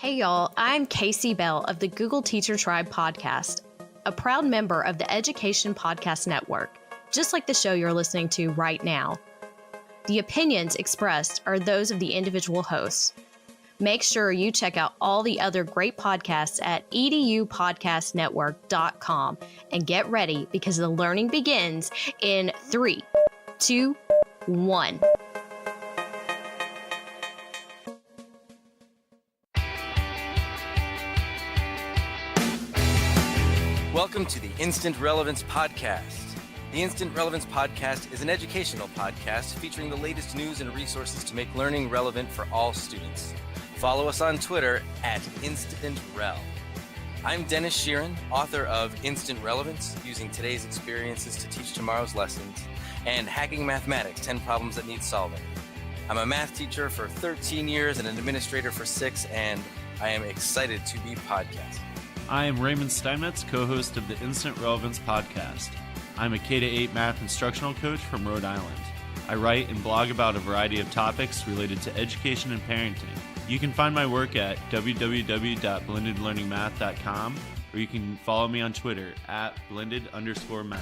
Hey y'all, I'm Casey Bell of the Google Teacher Tribe podcast, a proud member of the Education Podcast Network, just like the show you're listening to right now. The opinions expressed are those of the individual hosts. Make sure you check out all the other great podcasts at edupodcastnetwork.com and get ready because the learning begins in 3, 2, 1. Welcome to the Instant Relevance Podcast. The Instant Relevance Podcast is an educational podcast featuring the latest news and resources to make learning relevant for all students. Follow us on Twitter at InstantRel. I'm Denis Sheeran, author of Instant Relevance, using today's experiences to teach tomorrow's lessons, and Hacking Mathematics, 10 Problems That Need Solving. I'm a math teacher for 13 years and an administrator for 6, and I am excited to be podcasting. I am Raymond Steinmetz, co-host of the Instant Relevance Podcast. I'm a K-8 math instructional coach from Rhode Island. I write and blog about a variety of topics related to education and parenting. You can find my work at www.blendedlearningmath.com, or you can follow me on Twitter at blended_math.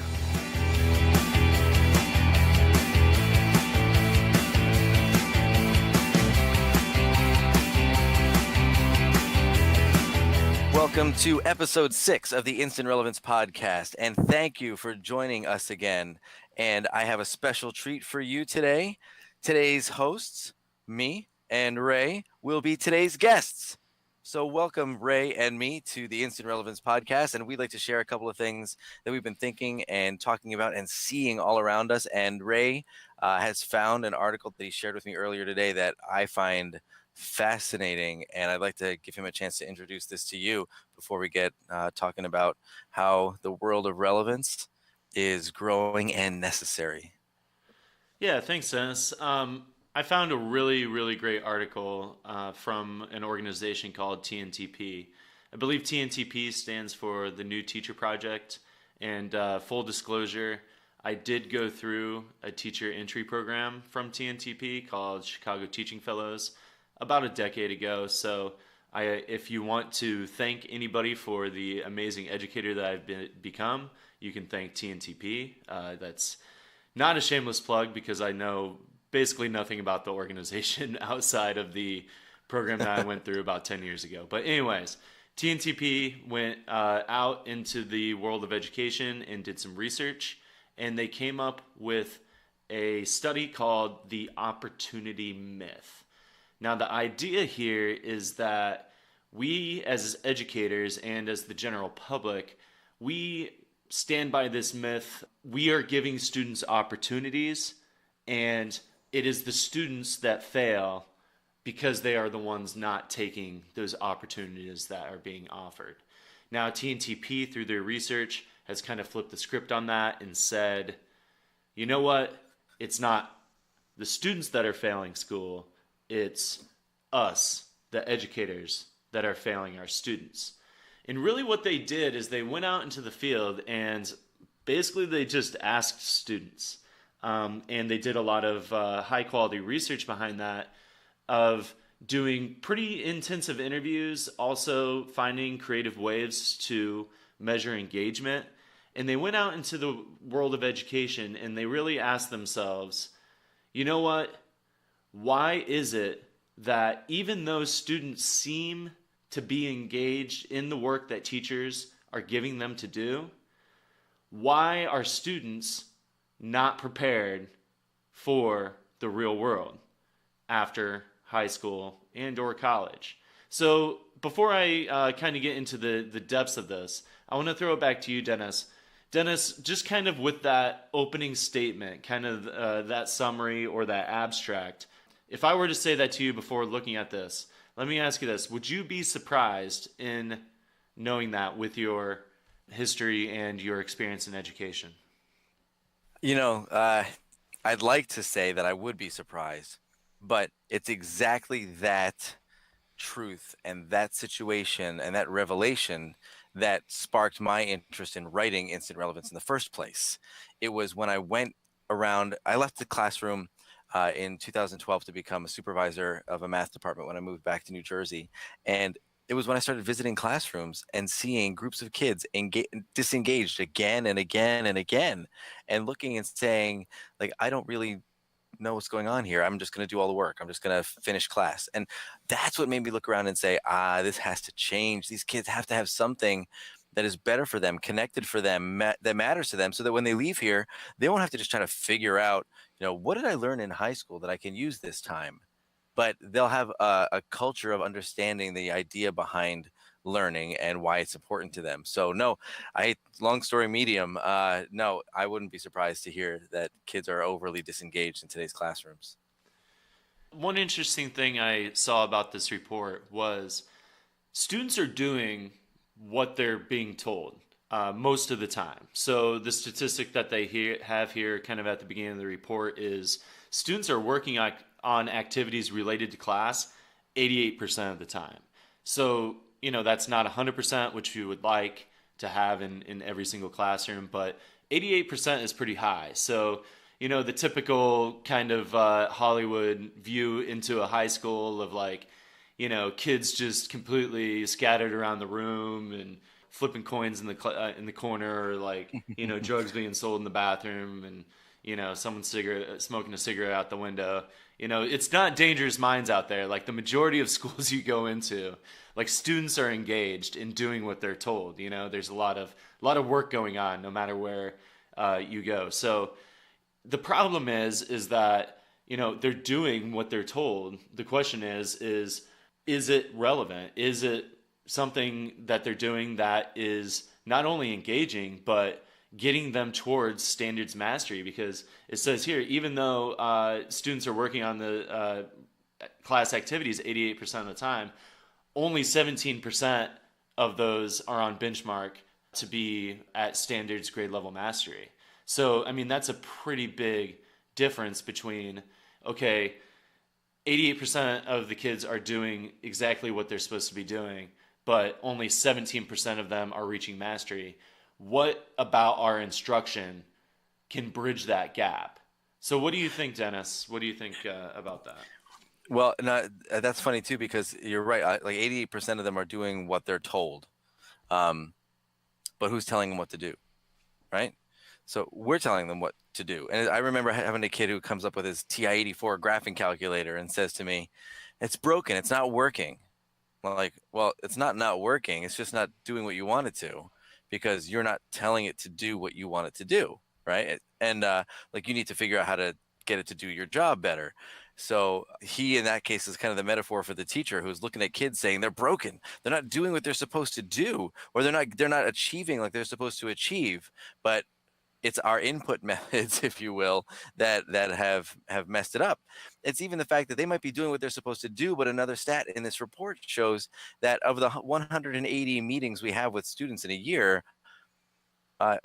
Welcome to episode 6 of the Instant Relevance Podcast, and thank you for joining us again. And I have a special treat for you today. Today's hosts, me and Ray, will be today's guests. So welcome Ray and me to the Instant Relevance Podcast, and we'd like to share a couple of things that we've been thinking and talking about and seeing all around us. And Ray has found an article that he shared with me earlier today that I find fascinating, and I'd like to give him a chance to introduce this to you before we get talking about how the world of relevance is growing and necessary. Yeah, thanks, Dennis. I found a really great article from an organization called TNTP. I believe TNTP stands for the New Teacher Project, and full disclosure, I did go through a teacher entry program from TNTP called Chicago Teaching Fellows about a decade ago. So if you want to thank anybody for the amazing educator that I've become, you can thank TNTP. That's not a shameless plug because I know basically nothing about the organization outside of the program that I went through about 10 years ago. But anyways, TNTP went out into the world of education and did some research, and they came up with a study called the opportunity myth. Now, the idea here is that we as educators and as the general public, we stand by this myth. We are giving students opportunities, and it is the students that fail because they are the ones not taking those opportunities that are being offered. Now, TNTP, through their research, has kind of flipped the script on that and said, you know what? It's not the students that are failing school. It's us, the educators, that are failing our students. And really what they did is they went out into the field and basically they just asked students. And they did a lot of high quality research behind that, of doing pretty intensive interviews, also finding creative ways to measure engagement. And they went out into the world of education and they really asked themselves, you know what? Why is it that even though students seem to be engaged in the work that teachers are giving them to do, why are students not prepared for the real world after high school and or college? So before I kind of get into the depths of this, I want to throw it back to you, Dennis. Dennis, just kind of with that opening statement, kind of that summary or that abstract, if I were to say that to you before looking at this, let me ask you this. Would you be surprised in knowing that with your history and your experience in education? You know, I'd like to say that I would be surprised, but it's exactly that truth and that situation and that revelation that sparked my interest in writing Instant Relevance in the first place. It was when I went around, I left the classroom in 2012 to become a supervisor of a math department when I moved back to New Jersey. And it was when I started visiting classrooms and seeing groups of kids disengaged again and again and again, and looking and saying, like, I don't really know what's going on here. I'm just going to do all the work. I'm just going to finish class. And that's what made me look around and say, this has to change. These kids have to have something that is better for them, connected for them, that matters to them, so that when they leave here, they won't have to just try to figure out, what did I learn in high school that I can use this time? But they'll have a culture of understanding the idea behind learning and why it's important to them. So no, long story medium. No, I wouldn't be surprised to hear that kids are overly disengaged in today's classrooms. One interesting thing I saw about this report was students are doing what they're being told most of the time. So the statistic that they have here kind of at the beginning of the report is students are working on activities related to class 88% of the time. So, that's not 100%, which you would like to have in every single classroom, but 88% is pretty high. So, the typical kind of Hollywood view into a high school of like, kids just completely scattered around the room and flipping coins in the corner, or like, drugs being sold in the bathroom, and someone smoking a cigarette out the window. It's not dangerous minds out there. Like the majority of schools you go into, like students are engaged in doing what they're told. There's a lot of work going on no matter where you go. So the problem is that they're doing what they're told. The question is it relevant? Is it something that they're doing that is not only engaging but getting them towards standards mastery? Because it says here, even though students are working on the class activities 88% of the time, only 17% of those are on benchmark to be at standards grade level mastery. So, I mean, that's a pretty big difference between, okay, 88% of the kids are doing exactly what they're supposed to be doing, but only 17% of them are reaching mastery. What about our instruction can bridge that gap? So what do you think, Dennis? What do you think about that? Well, that's funny too, because you're right. Like 88% of them are doing what they're told. But who's telling them what to do, right? So we're telling them what to do. And I remember having a kid who comes up with his TI-84 graphing calculator and says to me, it's broken, it's not working. I'm like, well, it's not working. It's just not doing what you want it to, because you're not telling it to do what you want it to do, right? And like you need to figure out how to get it to do your job better. So he, in that case, is kind of the metaphor for the teacher who's looking at kids saying they're broken. They're not doing what they're supposed to do, or they're not achieving like they're supposed to achieve. But it's our input methods, if you will, that have messed it up. It's even the fact that they might be doing what they're supposed to do, but another stat in this report shows that of the 180 meetings we have with students in a year,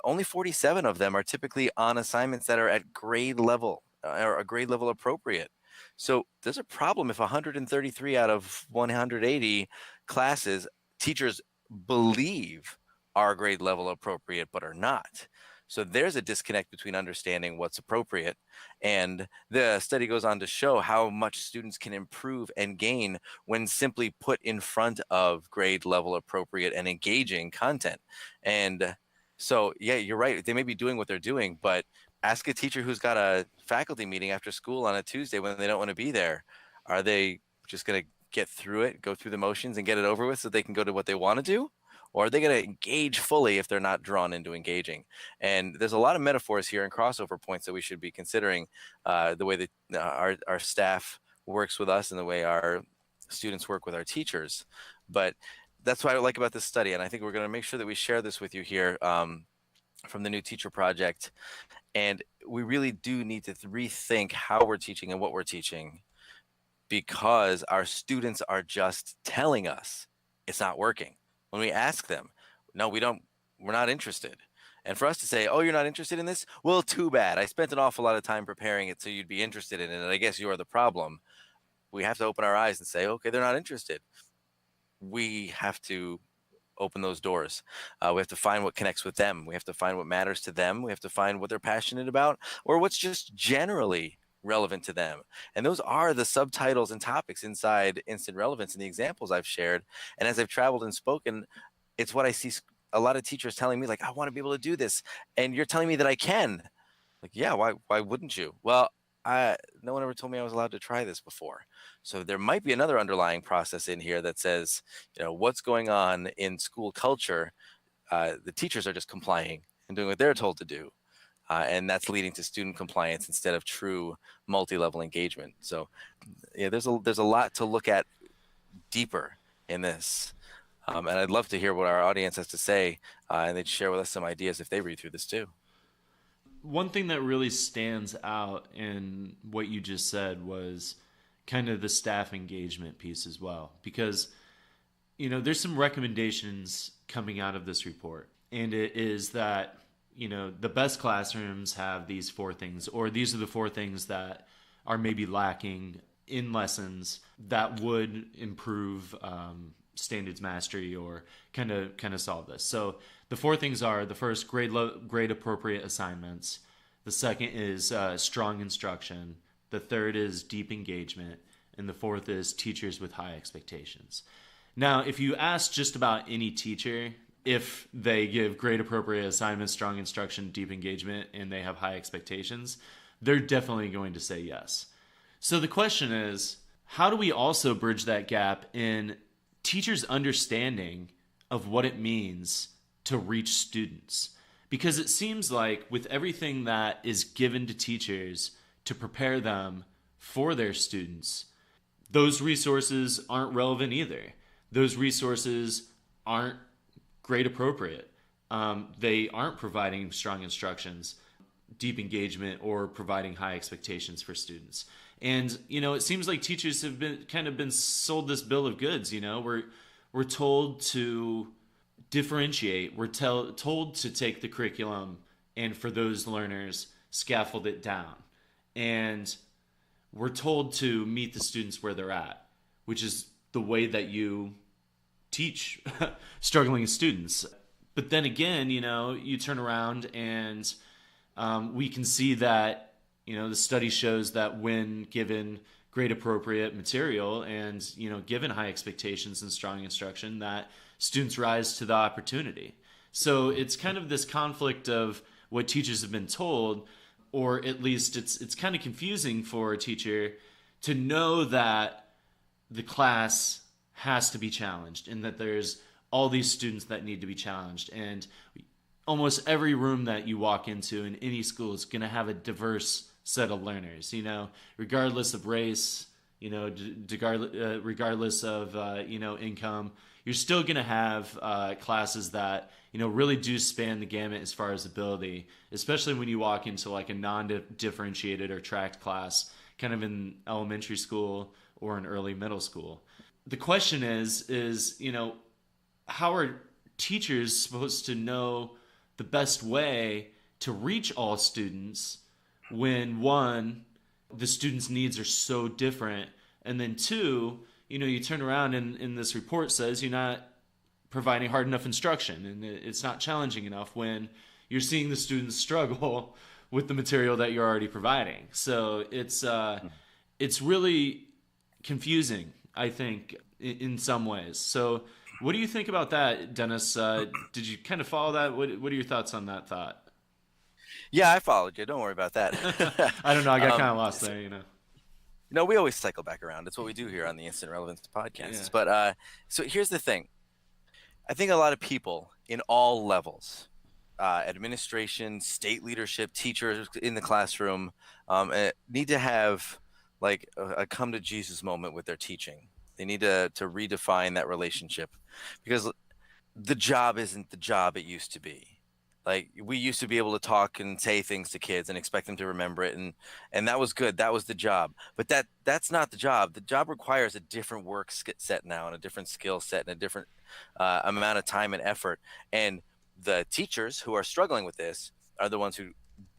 only 47 of them are typically on assignments that are at grade level or a grade level appropriate. So there's a problem if 133 out of 180 classes teachers believe are grade level appropriate but are not. So there's a disconnect between understanding what's appropriate, and the study goes on to show how much students can improve and gain when simply put in front of grade level appropriate and engaging content. And so, yeah, you're right. They may be doing what they're doing, but ask a teacher who's got a faculty meeting after school on a Tuesday when they don't want to be there. Are they just going to get through it, go through the motions and get it over with so they can go to what they want to do? Or are they going to engage fully if they're not drawn into engaging? And there's a lot of metaphors here and crossover points that we should be considering, the way that our staff works with us and the way our students work with our teachers. But that's what I like about this study. And I think we're going to make sure that we share this with you here from the New Teacher Project. And we really do need to rethink how we're teaching and what we're teaching, because our students are just telling us it's not working. When we ask them, no, we're not interested. And for us to say, oh, you're not interested in this? Well, too bad. I spent an awful lot of time preparing it so you'd be interested in it, and I guess you're the problem. We have to open our eyes and say, okay, they're not interested. We have to open those doors. We have to find what connects with them. We have to find what matters to them. We have to find what they're passionate about, or what's just generally relevant to them. And those are the subtitles and topics inside Instant Relevance and the examples I've shared. And as I've traveled and spoken, it's what I see a lot of teachers telling me, like, I want to be able to do this. And you're telling me that I can. Like, yeah, why wouldn't you? Well, no one ever told me I was allowed to try this before. So there might be another underlying process in here that says, what's going on in school culture. The teachers are just complying and doing what they're told to do. And that's leading to student compliance instead of true multi-level engagement. So yeah, there's a lot to look at deeper in this. And I'd love to hear what our audience has to say, and they'd share with us some ideas if they read through this too. One thing that really stands out in what you just said was kind of the staff engagement piece as well, because there's some recommendations coming out of this report, and it is that the best classrooms have these 4 things, or these are the 4 things that are maybe lacking in lessons that would improve standards mastery or kind of solve this. So the 4 things are: the first, grade appropriate assignments; the second is strong instruction; the third is deep engagement; and the fourth is teachers with high expectations. Now, if you ask just about any teacher if they give grade appropriate assignments, strong instruction, deep engagement, and they have high expectations, they're definitely going to say yes. So the question is, how do we also bridge that gap in teachers' understanding of what it means to reach students? Because it seems like with everything that is given to teachers to prepare them for their students, those resources aren't relevant either. Those resources aren't grade appropriate. They aren't providing strong instructions, deep engagement, or providing high expectations for students. And it seems like teachers have been sold this bill of goods. We're told to differentiate. We're told to take the curriculum and, for those learners, scaffold it down. And we're told to meet the students where they're at, which is the way that you teach struggling students. But then again, you turn around and we can see that, the study shows that when given grade appropriate material and, given high expectations and strong instruction, that students rise to the opportunity. So it's kind of this conflict of what teachers have been told, or at least it's kind of confusing for a teacher to know that the class has to be challenged and that there's all these students that need to be challenged. And almost every room that you walk into in any school is going to have a diverse set of learners, regardless of race, regardless of, income. You're still going to have classes that, really do span the gamut as far as ability, especially when you walk into like a non-differentiated or tracked class, kind of in elementary school or in early middle school. The question is, how are teachers supposed to know the best way to reach all students when, one, the students' needs are so different, and then two, you turn around and this report says you're not providing hard enough instruction and it's not challenging enough when you're seeing the students struggle with the material that you're already providing. So it's really confusing, I think, in some ways. So what do you think about that, Dennis? Did you kind of follow that? What are your thoughts on that thought? Yeah, I followed you. Don't worry about that. I don't know. I got kind of lost there, we always cycle back around. It's what we do here on the Instant Relevance Podcast. Yeah. But so here's the thing. I think a lot of people in all levels, administration, state leadership, teachers in the classroom, need to have like a come to Jesus moment with their teaching. They need to redefine that relationship, because the job isn't the job it used to be. Like, we used to be able to talk and say things to kids and expect them to remember it, and that was good. That was the job. But that's not the job. The job requires a different work set now, and a different skill set, and a different amount of time and effort. And the teachers who are struggling with this are the ones who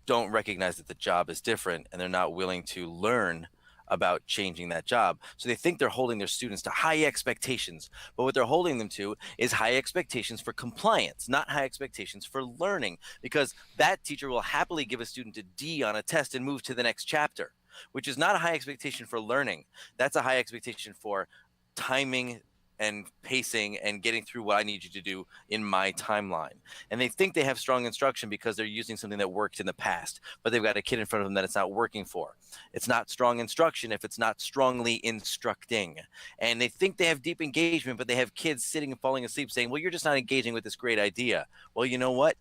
don't recognize that the job is different, and they're not willing to learn about changing that job. So they think they're holding their students to high expectations, but what they're holding them to is high expectations for compliance, not high expectations for learning, because that teacher will happily give a student a D on a test and move to the next chapter. which is not a high expectation for learning. That's a high expectation for timing and pacing and getting through what I need you to do in my timeline. And they think they have strong instruction because they're using something that worked in the past, but they've got a kid in front of them that it's not working for. It's not strong instruction if it's not strongly instructing. And they think they have deep engagement, but they have kids sitting and falling asleep saying, well, you're just not engaging with this great idea. Well, you know what?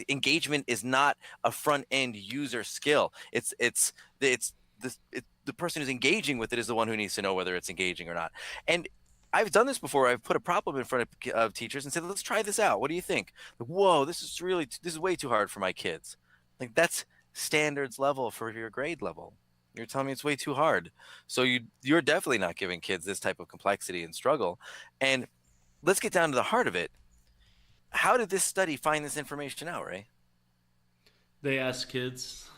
Engagement is not a front end user skill. The person who's engaging with it is the one who needs to know whether it's engaging or not. And I've done this before. I've put a problem in front of teachers and said, let's try this out. What do you think? Like, whoa, this is way too hard for my kids. Like, that's standards level for your grade level. You're telling me it's way too hard. So you're definitely not giving kids this type of complexity and struggle. And let's get down to the heart of it. How did this study find this information out, Ray? They asked kids.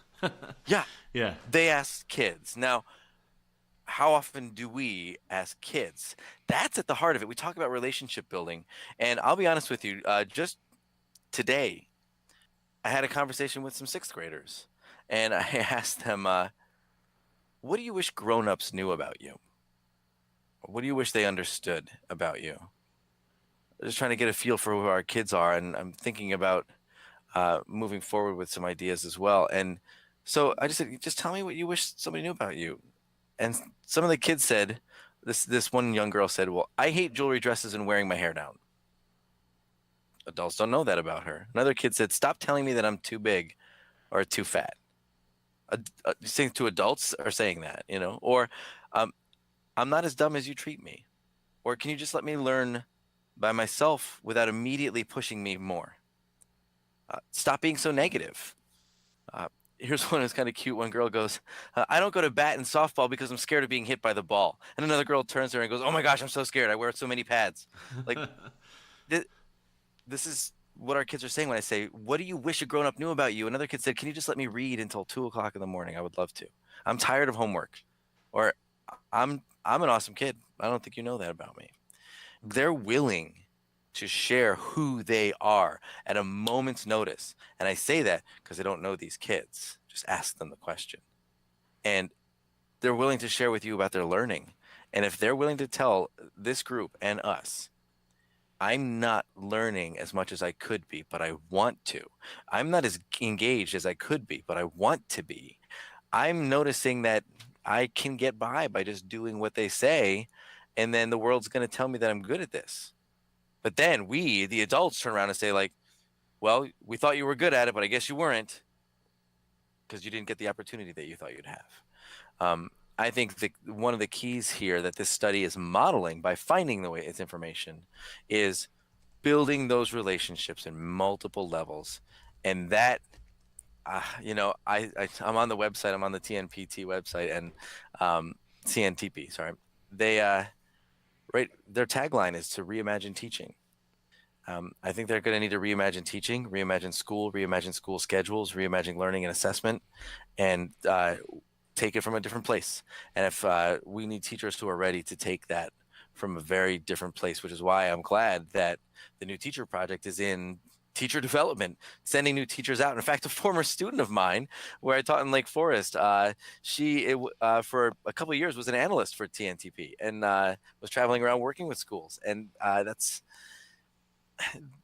Yeah. Yeah. They asked kids. Now, how often do we ask kids? That's at the heart of it. We talk about relationship building. And I'll be honest with you, just today, I had a conversation with some sixth graders. And I asked them, what do you wish grown-ups knew about you? What do you wish they understood about you? I'm just trying to get a feel for who our kids are. And I'm thinking about moving forward with some ideas as well. And so I just said, just tell me what you wish somebody knew about you. And some of the kids said, this one young girl said, well, I hate jewelry, dresses, and wearing my hair down. Adults don't know that about her. Another kid said, stop telling me that I'm too big or too fat. Saying to adults are saying that, or I'm not as dumb as you treat me. Or can you just let me learn by myself without immediately pushing me more? Stop being so negative. Here's one that's kind of cute. One girl goes, I don't go to bat in softball because I'm scared of being hit by the ball. And another girl turns to her and goes, oh my gosh, I'm so scared. I wear so many pads. Like, this is what our kids are saying when I say, what do you wish a grown-up knew about you? Another kid said, can you just let me read until 2:00 in the morning? I would love to. I'm tired of homework. Or I'm an awesome kid. I don't think you know that about me. They're willing to share who they are at a moment's notice. And I say that because I don't know these kids. Just ask them the question. And they're willing to share with you about their learning. And if they're willing to tell this group and us, I'm not learning as much as I could be, but I want to. I'm not as engaged as I could be, but I want to be. I'm noticing that I can get by just doing what they say. And then the world's going to tell me that I'm good at this. But then we, the adults, turn around and say, like, well, we thought you were good at it, but I guess you weren't because you didn't get the opportunity that you thought you'd have. I think one of the keys here that this study is modeling by finding the way its information is building those relationships in multiple levels. And that, I'm on the website, I'm on the TNPT website and TNTP, sorry. They, right, their tagline is to reimagine teaching. I think they're going to need to reimagine teaching, reimagine school schedules, reimagine learning and assessment, and take it from a different place. And if we need teachers who are ready to take that from a very different place, which is why I'm glad that the New Teacher Project is in teacher development, sending new teachers out. In fact, a former student of mine where I taught in Lake Forest, she for a couple of years was an analyst for TNTP and was traveling around working with schools. And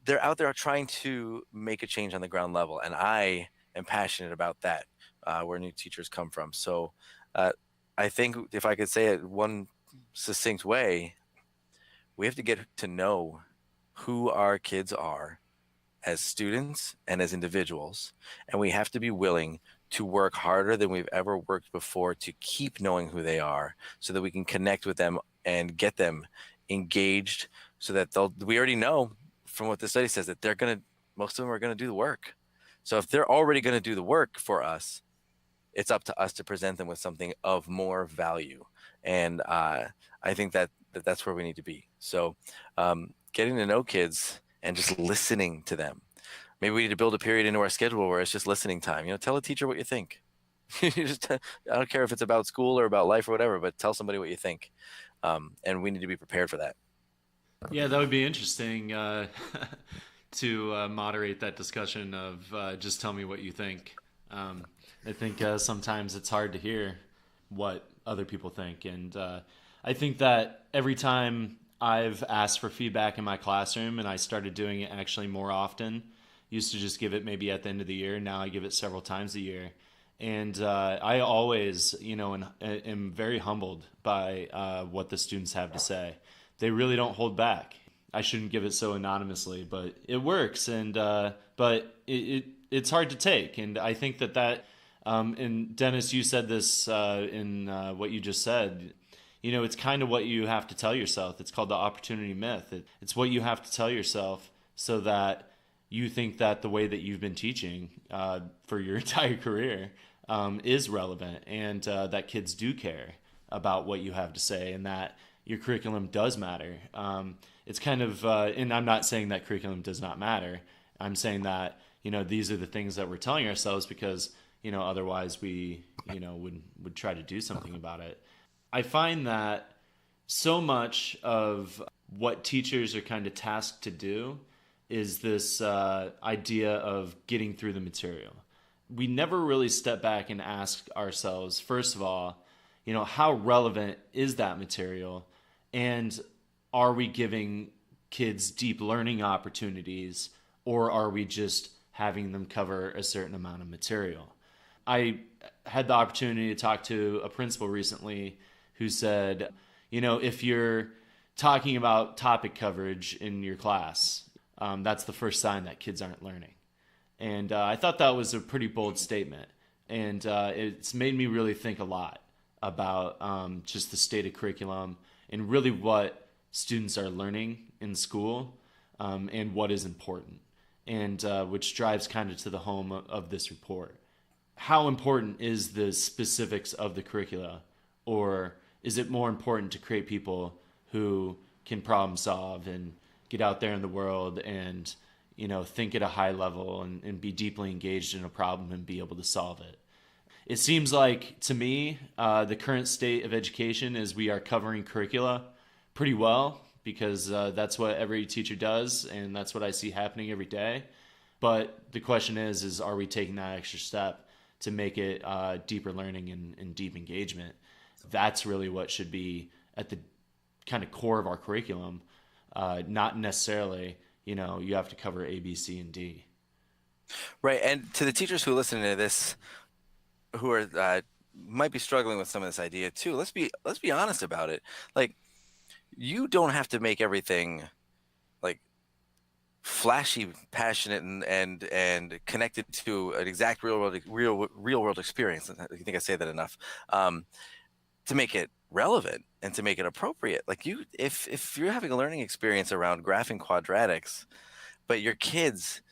they're out there trying to make a change on the ground level. And I am passionate about that, where new teachers come from. So I think if I could say it one succinct way, we have to get to know who our kids are as students and as individuals, and we have to be willing to work harder than we've ever worked before to keep knowing who they are so that we can connect with them and get them engaged so that we already know from what the study says that most of them are going to do the work. So if they're already going to do the work for us, it's up to us to present them with something of more value. And I think that's where we need to be. So getting to know kids and just listening to them. Maybe we need to build a period into our schedule where it's just listening time. Tell a teacher what you think. I don't care if it's about school or about life or whatever, but tell somebody what you think. And we need to be prepared for that. Yeah, that would be interesting to moderate that discussion of just tell me what you think. I think sometimes it's hard to hear what other people think. And I think that every time I've asked for feedback in my classroom, and I started doing it actually more often, used to just give it maybe at the end of the year. Now I give it several times a year. And I always, am very humbled by what the students have to say. They really don't hold back. I shouldn't give it so anonymously, but it works. And but it's hard to take. And I think that and Dennis, you said this in what you just said. It's kind of what you have to tell yourself. It's called the opportunity myth. It's what you have to tell yourself so that you think that the way that you've been teaching for your entire career is relevant, and that kids do care about what you have to say, and that your curriculum does matter. It's kind of, and I'm not saying that curriculum does not matter. I'm saying that, these are the things that we're telling ourselves because, otherwise we, would try to do something about it. I find that so much of what teachers are kind of tasked to do is this idea of getting through the material. We never really step back and ask ourselves, first of all, how relevant is that material? And are we giving kids deep learning opportunities, or are we just having them cover a certain amount of material? I had the opportunity to talk to a principal recently who said, if you're talking about topic coverage in your class, that's the first sign that kids aren't learning. And I thought that was a pretty bold statement. And it's made me really think a lot about just the state of curriculum and really what students are learning in school and what is important, and which drives kind of to the home of this report. How important is the specifics of the curricula, or is it more important to create people who can problem solve and get out there in the world and think at a high level and be deeply engaged in a problem and be able to solve it? It seems like, to me, the current state of education is we are covering curricula pretty well because that's what every teacher does, and that's what I see happening every day. But the question is are we taking that extra step to make it deeper learning and deep engagement? That's really what should be at the kind of core of our curriculum, not necessarily, you have to cover A, B, C, and D. Right. And to the teachers who listen to this, who are might be struggling with some of this idea too, let's be honest about it. Like, you don't have to make everything like flashy, passionate, and connected to an exact real world experience. I think I say that enough to make it relevant and to make it appropriate. Like, if you're having a learning experience around graphing quadratics, but your kids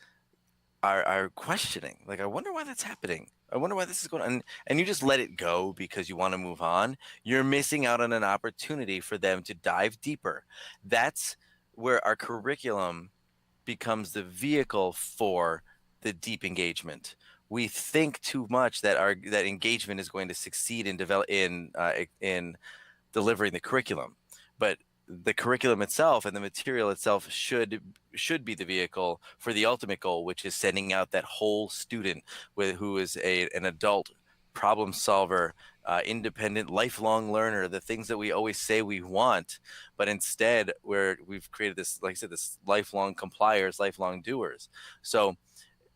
are questioning, like, I wonder why that's happening. I wonder why this is going on. And you just let it go because you want to move on. You're missing out on an opportunity for them to dive deeper. That's where our curriculum becomes the vehicle for the deep engagement. We think too much that that engagement is going to succeed in delivering the curriculum, but the curriculum itself and the material itself should be the vehicle for the ultimate goal, which is sending out that whole student who is an adult problem solver, independent, lifelong learner, the things that we always say we want, but instead we've created this, like I said, this lifelong compliers, lifelong doers. So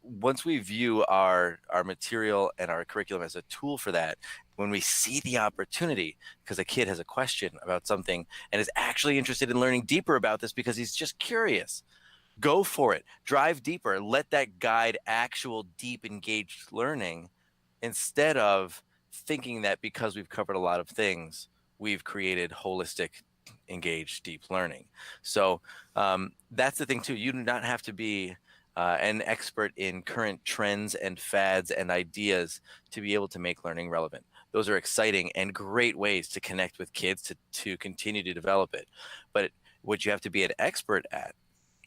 once we view our material and our curriculum as a tool for that, when we see the opportunity, because a kid has a question about something and is actually interested in learning deeper about this because he's just curious, go for it. Drive deeper. Let that guide actual deep engaged learning, instead of thinking that because we've covered a lot of things, we've created holistic, engaged, deep learning. So that's the thing too. You do not have to be an expert in current trends and fads and ideas to be able to make learning relevant. Those are exciting and great ways to connect with kids to continue to develop it. But what you have to be an expert at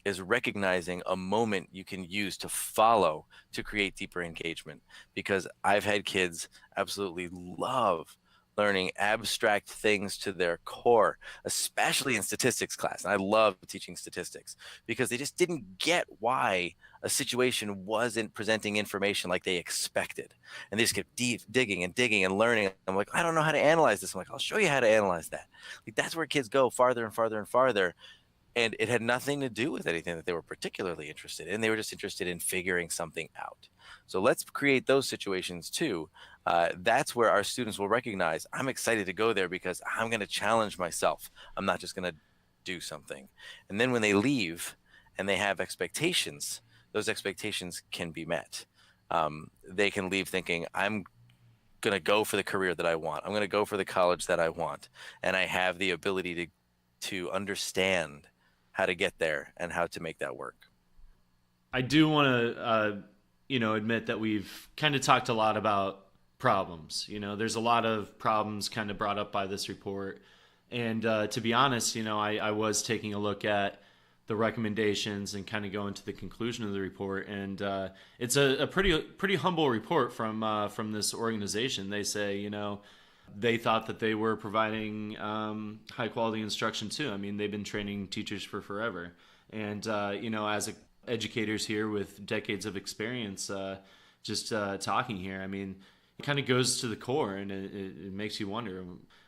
is recognizing a moment you can use to follow to create deeper engagement. Because I've had kids absolutely love learning abstract things to their core, especially in statistics class. And I love teaching statistics because they just didn't get why a situation wasn't presenting information like they expected. And they just kept digging and learning. I'm like, I don't know how to analyze this. I'm like, I'll show you how to analyze that. Like, that's where kids go farther and farther and farther. And it had nothing to do with anything that they were particularly interested in. They were just interested in figuring something out. So let's create those situations too. That's where our students will recognize, I'm excited to go there because I'm going to challenge myself. I'm not just going to do something. And then when they leave and they have expectations, those expectations can be met. They can leave thinking, I'm going to go for the career that I want. I'm going to go for the college that I want. And I have the ability to understand how to get there and how to make that work. I do want to, admit that we've kind of talked a lot about problems. There's a lot of problems kind of brought up by this report. And to be honest, I was taking a look at the recommendations and kind of going to the conclusion of the report. And it's a pretty humble report from this organization. They say, they thought that they were providing high quality instruction too. I mean, they've been training teachers for forever. And, as educators here with decades of experience, talking here, I mean, it kind of goes to the core, and it makes you wonder,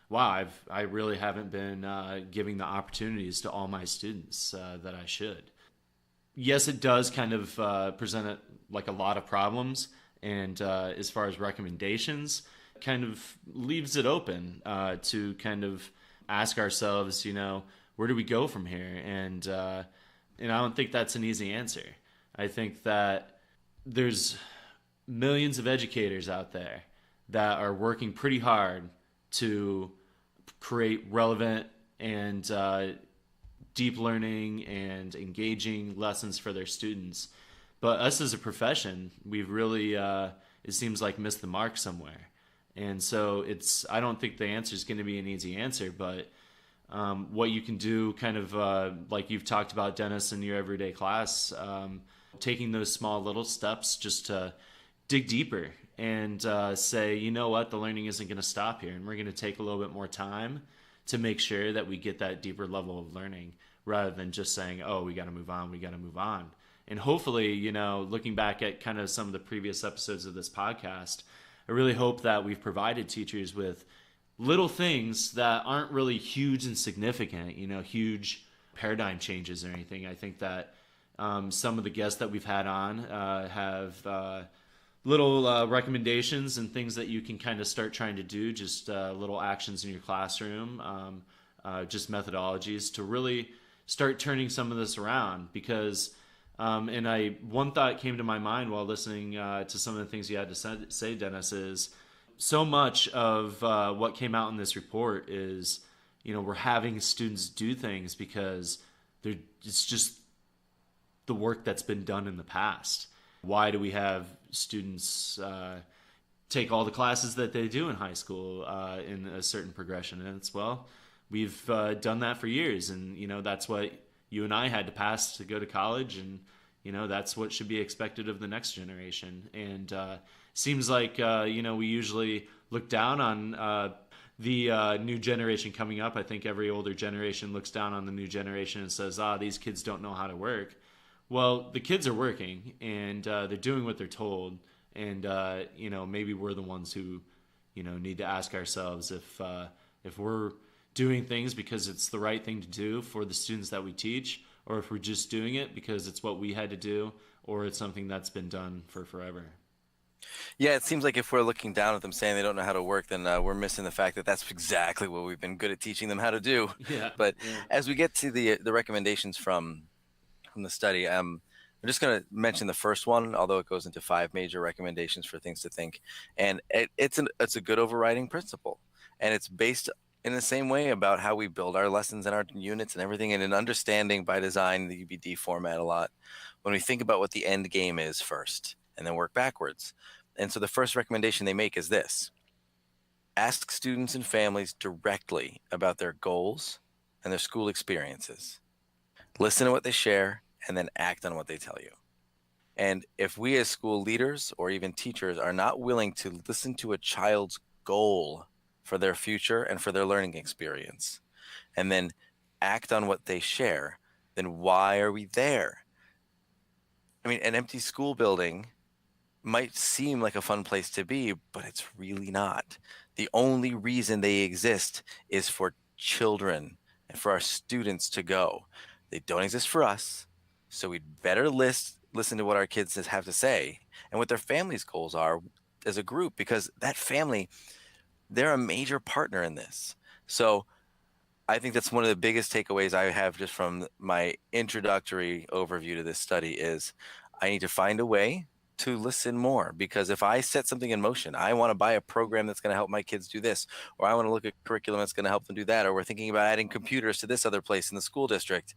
wow, I really haven't been giving the opportunities to all my students that I should. Yes, it does kind of present like a lot of problems. And as far as recommendations, kind of leaves it open to kind of ask ourselves, where do we go from here? And I don't think that's an easy answer. I think that there's millions of educators out there that are working pretty hard to create relevant and deep learning and engaging lessons for their students. But us as a profession, we've really, it seems like, missed the mark somewhere. And so I don't think the answer is going to be an easy answer, but what you can do kind of like you've talked about, Dennis, in your everyday class, taking those small little steps just to dig deeper and say, you know what, the learning isn't going to stop here. And we're going to take a little bit more time to make sure that we get that deeper level of learning rather than just saying, oh, we got to move on. And hopefully, looking back at kind of some of the previous episodes of this podcast, I really hope that we've provided teachers with little things that aren't really huge and significant, huge paradigm changes or anything. I think that some of the guests that we've had on have little recommendations and things that you can kind of start trying to do, just little actions in your classroom, just methodologies to really start turning some of this around. Because one thought came to my mind while listening to some of the things you had to say, Dennis, is so much of what came out in this report is, we're having students do things because it's just the work that's been done in the past. Why do we have students take all the classes that they do in high school in a certain progression? And it's, well, we've done that for years, and that's what you and I had to pass to go to college, and that's what should be expected of the next generation. And seems like we usually look down on the new generation coming up. I think every older generation looks down on the new generation and says, these kids don't know how to work. Well, the kids are working, and they're doing what they're told, and maybe we're the ones who need to ask ourselves if we're doing things because it's the right thing to do for the students that we teach, or if we're just doing it because it's what we had to do, or it's something that's been done for forever. Yeah, it seems like if we're looking down at them saying they don't know how to work, then we're missing the fact that that's exactly what we've been good at teaching them how to do. Yeah. But as we get to the recommendations from the study, I'm just going to mention the first one, although it goes into 5 major recommendations for things to think. And it's a good overriding principle. And it's based in the same way about how we build our lessons and our units and everything, and an understanding by design, the UBD format a lot, when we think about what the end game is first and then work backwards. And so the first recommendation they make is this: ask students and families directly about their goals and their school experiences. Listen to what they share and then act on what they tell you. And if we as school leaders or even teachers are not willing to listen to a child's goal for their future and for their learning experience, and then act on what they share, then why are we there? I mean, an empty school building might seem like a fun place to be, but it's really not. The only reason they exist is for children and for our students to go. They don't exist for us, so we'd better listen to what our kids have to say and what their family's goals are as a group, because that family, they're a major partner in this. So I think that's one of the biggest takeaways I have just from my introductory overview to this study is I need to find a way to listen more, because if I set something in motion, I want to buy a program that's going to help my kids do this, or I want to look at curriculum that's going to help them do that, or we're thinking about adding computers to this other place in the school district.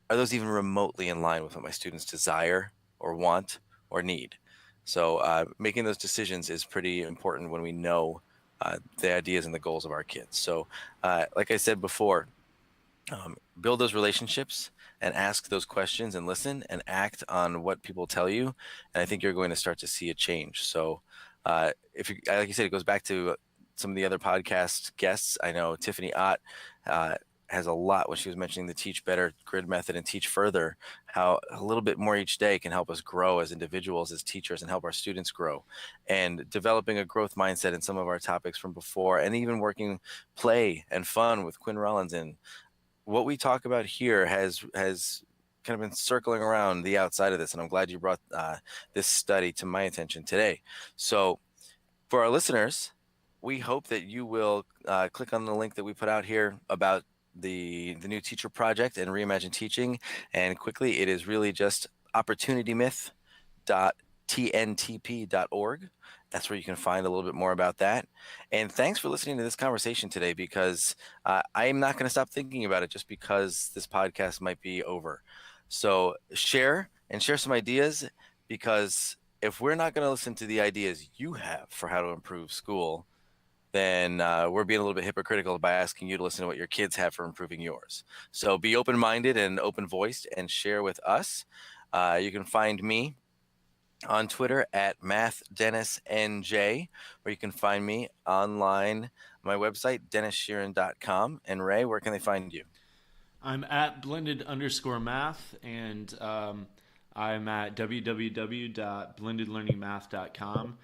Are those even remotely in line with what my students desire or want or need? So making those decisions is pretty important when we know the ideas and the goals of our kids. So like I said before, build those relationships and ask those questions and listen and act on what people tell you. And I think you're going to start to see a change. So if you, like you said, it goes back to some of the other podcast guests. I know Tiffany Ott has a lot when she was mentioning the Teach Better grid method and Teach Further, how a little bit more each day can help us grow as individuals, as teachers, and help our students grow. And developing a growth mindset in some of our topics from before, and even working play and fun with Quinn Rollins. And what we talk about here has kind of been circling around the outside of this. And I'm glad you brought this study to my attention today. So for our listeners, we hope that you will click on the link that we put out here about the new teacher project and Reimagine Teaching. And quickly, it is really just opportunitymyth.tntp.org. That's where you can find a little bit more about that. And thanks for listening to this conversation today, because I am not going to stop thinking about it just because this podcast might be over. So share some ideas, because if we're not going to listen to the ideas you have for how to improve school, then we're being a little bit hypocritical by asking you to listen to what your kids have for improving yours. So be open-minded and open-voiced and share with us. You can find me on Twitter at MathDennisNJ, or you can find me online, my website, DenisSheeran.com. And Ray, where can they find you? I'm at blended_math, and I'm at www.blendedlearningmath.com.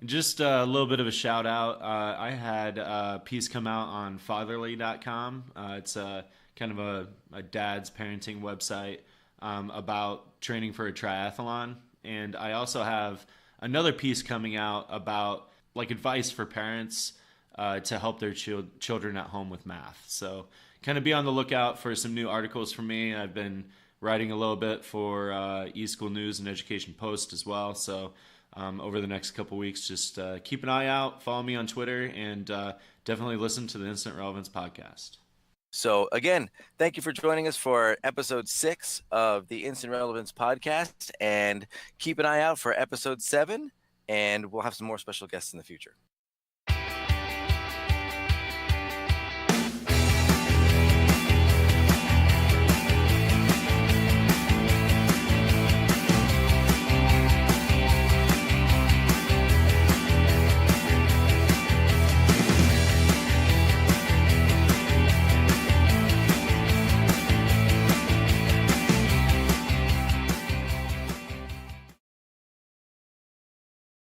Just a little bit of a shout out. I had a piece come out on fatherly.com. It's kind of a dad's parenting website about training for a triathlon. And I also have another piece coming out about like advice for parents to help their children at home with math. So kind of be on the lookout for some new articles from me. I've been writing a little bit for eSchool News and Education Post as well. So over the next couple weeks, just keep an eye out, follow me on Twitter, and definitely listen to the Instant Relevance Podcast. So again, thank you for joining us for episode 6 of the Instant Relevance Podcast, and keep an eye out for episode 7, and we'll have some more special guests in the future.